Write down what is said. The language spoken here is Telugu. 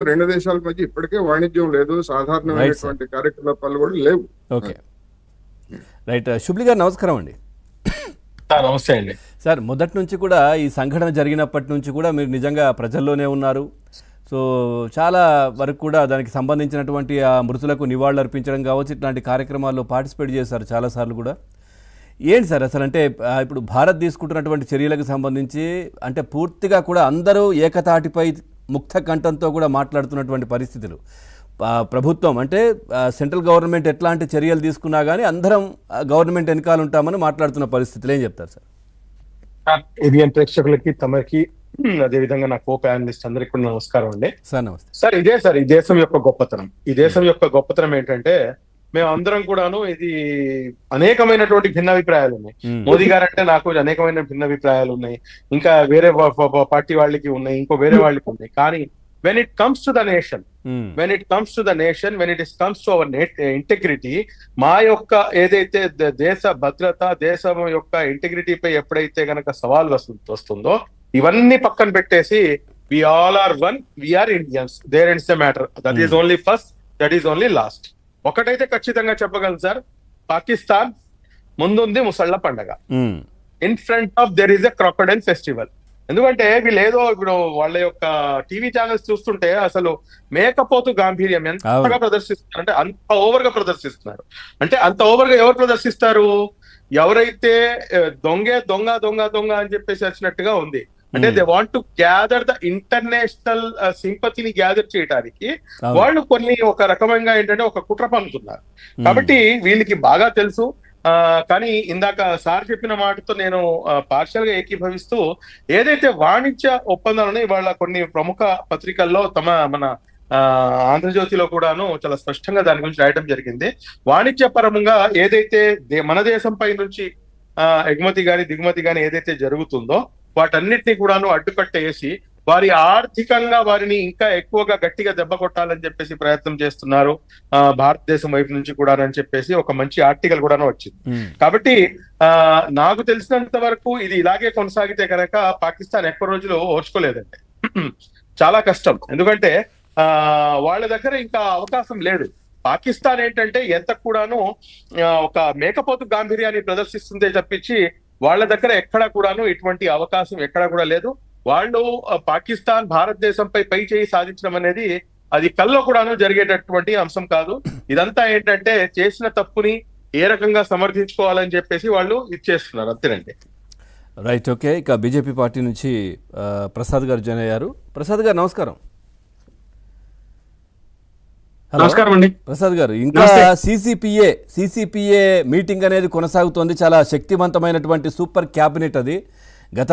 రెండు దేశాల మధ్య ఇప్పటికే వాణిజ్యం లేదు, రైట్ సార్. సాధారణమైనటువంటి కార్యకలాపాలు కూడా లేవు. Okay right. శుభ్లి గారు నమస్కారం అండి. నమస్తే అండి సార్, మొదటి నుంచి కూడా ఈ సంఘటన జరిగినప్పటి నుంచి కూడా మీరు నిజంగా ప్రజల్లోనే ఉన్నారు. సో చాలా వరకు కూడా దానికి సంబంధించినటువంటి ఆ మృతులకు నివాళులు అర్పించడం కావచ్చు, ఇట్లాంటి కార్యక్రమాల్లో పార్టిసిపేట్ చేశారు చాలాసార్లు కూడా. ఏంటి సార్ అసలు అంటే ఇప్పుడు భారత్ తీసుకుంటున్నటువంటి చర్యలకు సంబంధించి అంటే పూర్తిగా కూడా అందరూ ఏకతాటిపై ముక్త కంఠంతో కూడా మాట్లాడుతున్నటువంటి పరిస్థితులు. ప్రభుత్వం అంటే సెంట్రల్ గవర్నమెంట్ ఎట్లాంటి చర్యలు తీసుకున్నా కానీ అందరం గవర్నమెంట్ వెనకాల ఉంటామని మాట్లాడుతున్న పరిస్థితులు ఏం చెప్తారు సార్? ఏబిఎన్ ప్రేక్షకులకి తమకి అదే విధంగా నా కో ప్యానలిస్ట్ అందరికీ కూడా నమస్కారం అండి. సార్ నమస్తే సార్. ఇదే సార్ ఈ దేశం యొక్క గొప్పతనం. ఈ దేశం యొక్క గొప్పతనం ఏంటంటే మేము అందరం కూడాను ఇది అనేకమైనటువంటి భిన్నాభిప్రాయాలు ఉన్నాయి. మోదీ గారు అంటే నాకు అనేకమైన భిన్నాభిప్రాయాలు ఉన్నాయి, ఇంకా వేరే పార్టీ వాళ్ళకి ఉన్నాయి, ఇంకో వేరే వాళ్ళకి ఉన్నాయి. కానీ when it comes to the nation, when it comes to our integrity, మా యొక్క ఏదైతే దేశ భద్రత, దేశం యొక్క ఇంటెగ్రిటీపై ఎప్పుడైతే గనక సవాల్ వస్తుందో ఇవన్నీ పక్కన పెట్టేసి we all are one, we are Indians, there ends the matter. That is only first, that is only last. ఒకటైతే ఖచ్చితంగా చెప్పగలను సార్, పాకిస్తాన్ ముందుంది ముసళ్ళ పండగ. In front of there is a crocodile festival. ఎందుకంటే వీళ్ళు ఏదో ఇప్పుడు వాళ్ళ యొక్క టీవీ ఛానల్స్ చూస్తుంటే అసలు మేకపోతు గాంభీర్యం ఎంతగా ప్రదర్శిస్తున్నారు అంటే అంత ఓవర్ గా ప్రదర్శిస్తున్నారు. అంటే అంత ఓవర్ గా ఎవరు ప్రదర్శిస్తారు? ఎవరైతే దొంగ దొంగ దొంగ అని చెప్పేసి వచ్చినట్టుగా ఉంది. అంటే they want to gather the international సింపతిని గ్యాదర్ చేయడానికి వాళ్ళు కొన్ని ఒక రకమంగా ఏంటంటే ఒక కుట్ర పన్నుతున్నారు. కాబట్టి వీళ్ళకి బాగా తెలుసు. కానీ ఇందాక సార్ చెప్పిన మాటతో నేను పార్షల్ గా ఏకీభవిస్తూ ఏదైతే వాణిజ్య ఒప్పందాలను ఇవాళ కొన్ని ప్రముఖ పత్రికల్లో మన ఆంధ్రజ్యోతిలో కూడాను చాలా స్పష్టంగా దాని గురించి రాయడం జరిగింది. వాణిజ్య పరంగా ఏదైతే మన దేశం పై నుంచి ఎగుమతి గాని దిగుమతి గాని ఏదైతే జరుగుతుందో వాటన్నిటిని కూడాను అడ్డుకట్టేసి వారి ఆర్థికంగా వారిని ఇంకా ఎక్కువగా గట్టిగా దెబ్బ కొట్టాలని చెప్పేసి ప్రయత్నం చేస్తున్నారు భారతదేశం వైపు నుంచి కూడా అని చెప్పేసి ఒక మంచి ఆర్టికల్ కూడా వచ్చింది. కాబట్టి నాకు తెలిసినంత వరకు ఇది ఇలాగే కొనసాగితే కనుక పాకిస్తాన్ ఎక్కువ రోజులు ఓర్చుకోలేదండి. చాలా కష్టం. ఎందుకంటే వాళ్ళ దగ్గర ఇంకా అవకాశం లేదు. పాకిస్తాన్ ఏంటంటే ఎంత కూడాను ఒక మేకపోతు గాంభీర్యాన్ని ప్రదర్శిస్తుందే తప్పించి వాళ్ళ దగ్గర ఎక్కడా కూడాను ఇటువంటి అవకాశం ఎక్కడా కూడా లేదు. వాళ్ళు పాకిస్తాన్ భారతదేశంపై పై చేయి సాధించడం అనేది అది కల్లో కూడాను జరిగేటటువంటి అంశం కాదు. ఇదంతా ఏంటంటే చేసిన తప్పుని ఏ రకంగా సమర్థించుకోవాలని చెప్పేసి వాళ్ళు ఇచ్చేస్తున్నారు, అంతేనండి. రైట్. ఓకే. ఇక బీజేపీ పార్టీ నుంచి ప్రసాద్ గారు జాయిన్ అయ్యారు. ప్రసాద్ గారు నమస్కారం. నమస్కారం అండి. ప్రసాద్ గారు, ఇంకా సిసిపిఏ మీటింగ్ అనేది కొనసాగుతోంది. చాలా శక్తివంతమైనటువంటి సూపర్ క్యాబినెట్ అది. గత